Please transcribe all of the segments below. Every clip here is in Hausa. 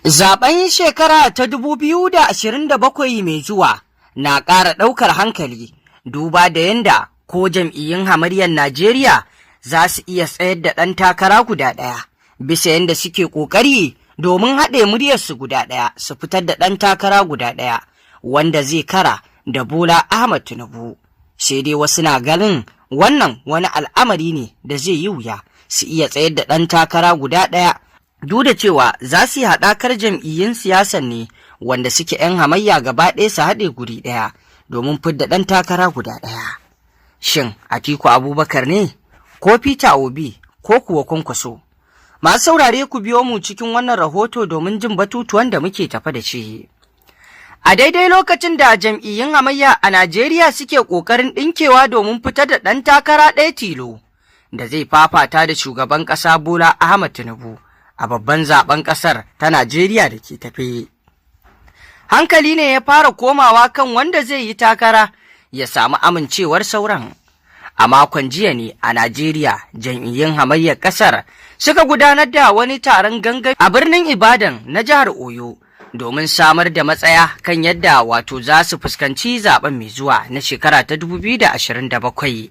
Zaben shekara ta 2027 mai zuwa na ƙara ɗaukar hankali duba da yanda ko jam'iyyun hamayyar Najeriya za su iya tsayar da ɗan takara guda ɗaya bisa yanda suke ƙoƙari domin haɗe muryarsu guda ɗaya su fitar da ɗan takara guda ɗaya wanda zai kara da Bola Ahmed Tinubu. Sai dai wasu na ganin wannan wani al'amari ne da zai yi wuya su iya tsayar da ɗan takara guda ɗaya. Duk da cewa za su yi haɗakar jam'iyyun siyasar ne wanda suke 'yan hamayya gaba ɗaya su haɗe guri ɗaya domin fidda ɗan takara guda ɗaya. Shin Atiku Abubakar ne ko Peter Obi ko kuwa Kwankwaso? Masu saurare ku biyo mu cikin wannan rahoto domin jin batutuwan da muke tafa da shi. A daidai lokacin da jam'iyyun hamayya a Najeriya suke ƙoƙarin ɗinkewa domin fitar da ɗan takara ɗaya tilo da zai fafata da shugaban ƙasa Bola Ahmed Tinubu a babban zaben ƙasar ta Najeriya da ke tafe. Hankali ne ya fara komawa kan wanda zai yi takara ya samu amincewar sauran. A makon jiya ne a Najeriya jam'iyyun hamayyar ƙasar suka gudanar da wani taron gangami a birnin Ibadan na jihar Oyo domin samar da matsaya kan yadda wato za su fuskanci zaben mai zuwa na shekara ta 2027.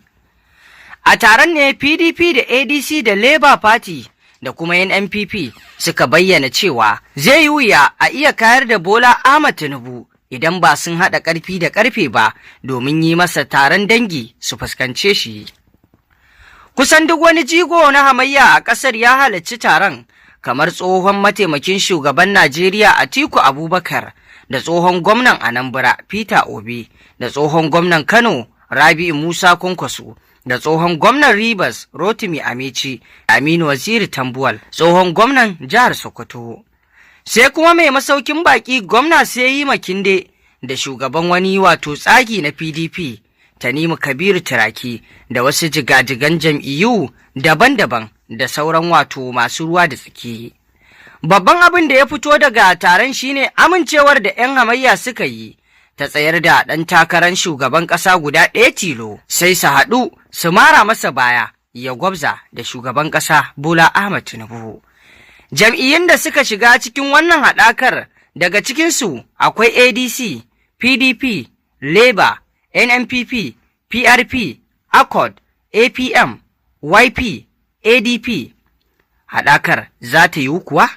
A taron ne PDP da ADC da Labour Party da kuma NNPP suka bayyana cewa zai yi wuya a iya kayar da Bola Ahmed Tinubu idan ba sun haɗa ƙarfi da ƙarfe ba domin yi masa taron dangi su fuskance shi. Kusan duk wani jigo na hamayya a ƙasar ya halarci taron, kamar tsohon mataimakin shugaban Najeriya Atiku Abubakar da tsohon gwamnan Anambra Peter Obi da tsohon gwamnan Kano Rabi'u Musa Kwankwaso da tsohon gwamnan Rivers Rotimi Amici Aminu Waziri Tambuwal, tsohon gwamnan jihar Sokoto. Sai kuma mai masaukin baki gwamna Seyi Makinde da shugaban wani wato tsagi na PDP Tanimu Kabiru Turaki da wasu jigajigan jam'iyyu daban-daban da sauran wato masu ruwa da tsaki. Babban abin da ya fito daga taron shine amincewar da 'yan hamayya suka yi ta tsayar da ɗan takarar shugaban ƙasa guda ɗaya tilo sai su haɗu su mara masa baya ya gwabza da shugaban ƙasa Bola Ahmed Tinubu. Jam'iyyun da suka shiga cikin wannan haɗakar daga cikinsu akwai ADC, PDP, Labour, NNPP, PRP, Accord, APM, YP, ADP. Haɗakar za ta yiwu kuwa?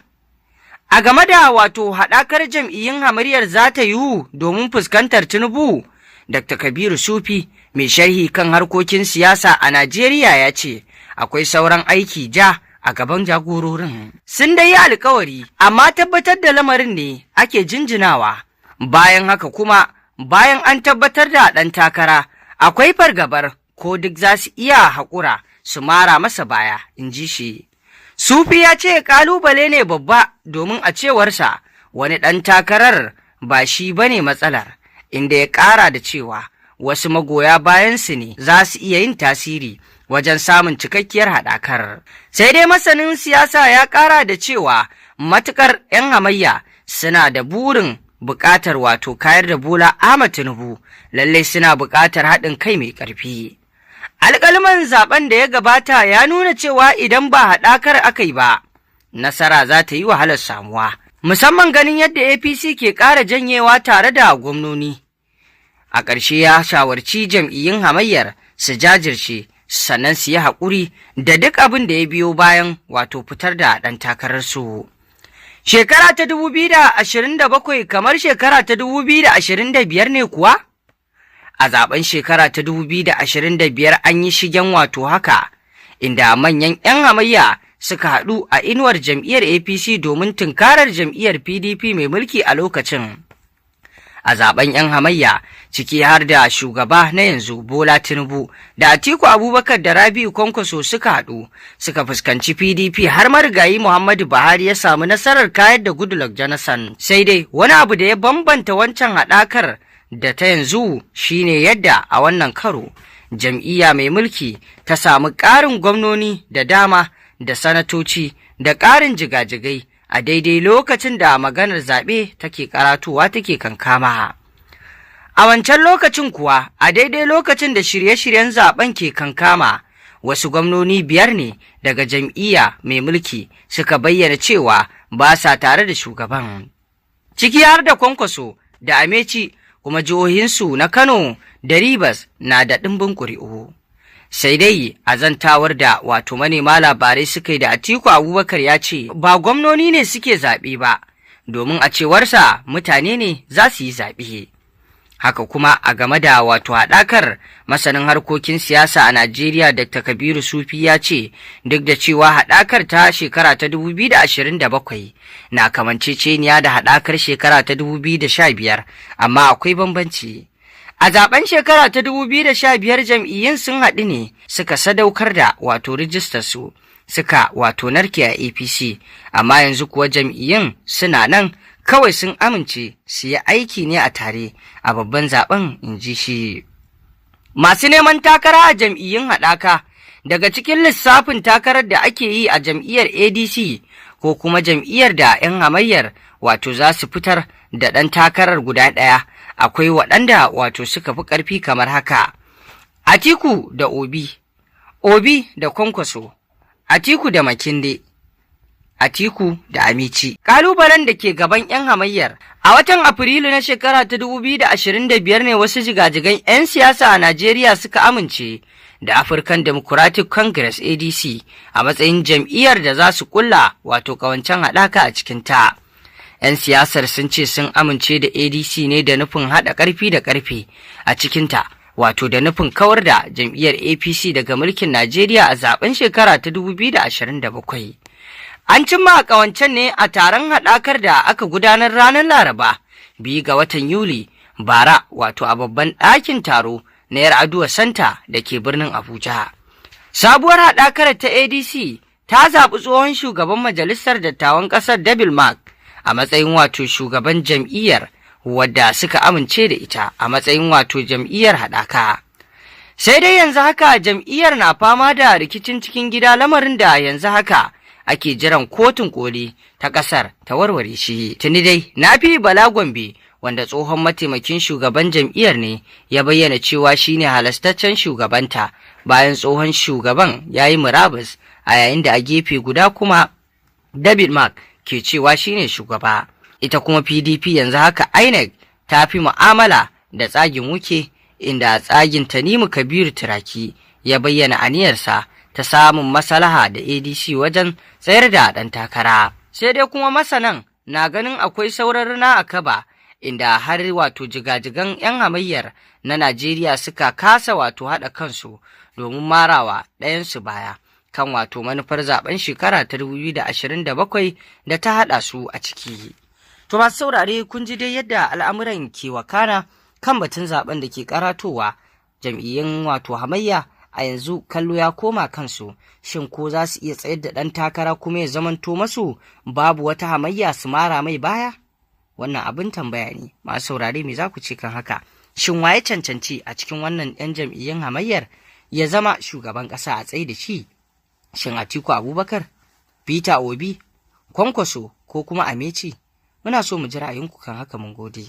A game da wato haɗakar jam'iyyun hamayyar za ta yiwu domin fuskantar Tinubu, Dr. Kabiru Sufi, mai sharhi kan harkokin siyasa a Najeriya ya ce, akwai sauran aiki ja a gaban jagororin. Sun dai yi alkawari, amma tabbatar da lamarin ne ake jinjinawa. Bayan haka kuma, bayan an tabbatar da ɗan takara, akwai fargabar ko duk za su iya haƙura su mara masa baya, in ji shi. Sufi ya ce ƙalubale ne babba domin a cewarsa wani ɗan takarar ba shi ba ne matsalar, inda ya ƙara da cewa wasu magoya bayansu ne za su iya yin tasiri wajen samun cikakkiyar haɗakar. Sai dai masanin siyasa ya ƙara da cewa matuƙar 'yan hamayya suna da burin buƙatar wato kayar da Bola Ahmed Tinubu, lallai suna buƙatar haɗin kai mai ƙarfi. Alƙalman zaben da ya gabata ya nuna cewa idan ba haɗakar aka yi ba, nasara za ta yi wahalar samuwa, musamman ganin yadda APC ke ƙara janyewa tare da gwamnoni. A ƙarshe ya shawarci jam'iyyun hamayyar su jajirce sannan su yi haƙuri da duk abin da ya biyo bayan wato fitar da ɗan takararsu. Shekara ta 2027 kamar shekara ta 2025 ne kuwa? A zaben shekara ta 2025 an yi shigen wato haka, inda manyan 'yan hamayya suka haɗu a inuwar jam'iyyar APC domin tunkarar jam'iyyar PDP mai mulki a lokacin. A zaben 'yan hamayya ciki har da shugaba na yanzu Bola Tinubu da Atiku Abubakar da Rabi'u Kwankwaso suka haɗu suka fuskanci PDP har marigayi Muhammadu Buhari ya samu nasarar kayar da Goodluck Jonathan. Sai dai wani abu da ya bambanta wancan haɗakar da ta yanzu shine yadda a wannan karo jam'iyya mai mulki ta samu ƙarin gwamnoni da dama da sanatoci da ƙarin jigajigai a daidai lokacin da maganar zaɓe take karatuwa take kankama. A wancan lokacin kuwa, a daidai lokacin da shirye-shiryen zaben ke kankama, wasu gwamnoni 5 ne daga jam'iyya mai mulki suka bayyana cewa ba sa tare da shugaban, ciki har da Kwankwaso da Amechi, kuma jihohinsu na Kano da Rivers na da ɗimbin ƙuri'u. Sai dai a zantawar da manema labarai suka yi da Atiku Abubakar ya ce ba gwamnoni ne suke zaɓe ba, domin a cewarsa mutane ne za su yi zaɓe. Haka kuma a game da haɗakar, masanin harkokin siyasa a Najeriya Dr. Kabiru Sufi ya ce duk da cewa haɗakar ta shekara ta 2027 na kamanceceniya da haɗakar shekara ta 2015, amma akwai bambanci. A zaben shekara ta 2015 jam'iyyun sun haɗu ne suka sadaukar da rijistar su suka narke a APC, amma yanzu kuwa jam'iyyun suna nan kawai sun amince su yi aiki ne a tare a babban zaben, inji shi. Masu neman takara a jam'iyyun haɗaka daga cikin lissafin takarar da ake yi a jam'iyyar ADC ko kuma jam'iyyar da 'yan hamayyar za su fitar da ɗan takarar guda ɗaya, akwai waɗanda suka fi ƙarfi kamar haka: Atiku da Obi da Kwankwaso, Atiku da Makinde, Atiku da Amici. Kalubalen da ke gaban 'yan hamayyar: a watan Afrilu na shekara ta 2025 ne wasu jigajigan 'yan siyasa a Najeriya suka amince da African Democratic Congress ADC a matsayin jam'iyyar da za su kulla kawancen haɗaka a cikinta. 'Yan siyasar sun ce sun amince da ADC ne da nufin haɗa ƙarfi da ƙarfe a cikinta, da nufin kawar da jam'iyyar APC daga mulkin Najeriya a zaben shekara ta 2027. An cimma a ƙawancen ne a taron haɗakar da aka gudanar ranar Laraba 2 ga watan Yuli bara, a babban ɗakin taro na Yar'adua Center da ke birnin Abuja. Sabuwar haɗakar ta ADC ta zaɓi tsohon shugaban majalisar dattawan ƙasar Dabil Mark a matsayin shugaban jam'iyyar, wadda suka amince da ita a matsayin jam'iyyar haɗaka. Sai dai yanzu haka jam'iyyar na fama da rikicin cikin gida, lamarin da yanzu haka ake jiran kotun koli ta ƙasar ta warware shi. Tuni dai Nafi Bala Gombe, wanda tsohon mataimakin shugaban jam'iyyar ne, ya bayyana cewa shine halastaccen shugabanta bayan tsohon shugaban ya yi murabus, a yayin da a gefe guda kuma David Mark ke cewa shine shugaba. Ita kuma PDP yanzu haka INEC ta fi mu'amala da tsagin wuke, inda tsagin Tanimu Kabiru Turaki ya bayyana aniyarsa ta samun maslaha da ADC wajen tsayar da ɗan takara. Sai dai kuma masanan na ganin akwai sauran rina a kaba, inda har jigajigan 'yan hamayyar na Najeriya suka kasa haɗa kansu domin marawa ɗayansu baya kan manufar zaben shekara ta 2027 da ta haɗa su a ciki. To masu saurare, kun ji dai yadda al'amuran ke wakana kan batun zaben da ke karatowa. Jam'iyyun hamayya a yanzu kallo ya koma kansu, shin ko za su iya tsayar da ɗan takara kuma ya zamanto masu babu wata hamayya su mara mai baya? Wannan abin tambaya ne. Masu saurare, me za ku ce kan haka? Shin waye cancanci a cikin wannan 'yan jam'iyyun hamayyar ya zama shugaban ƙasa a tsaye da shi? Shin Atiku Abubakar, Peter Obi, Kwankwaso ko kuma Amechi? Muna so mu ji ra'ayinku kan haka. Mun gode.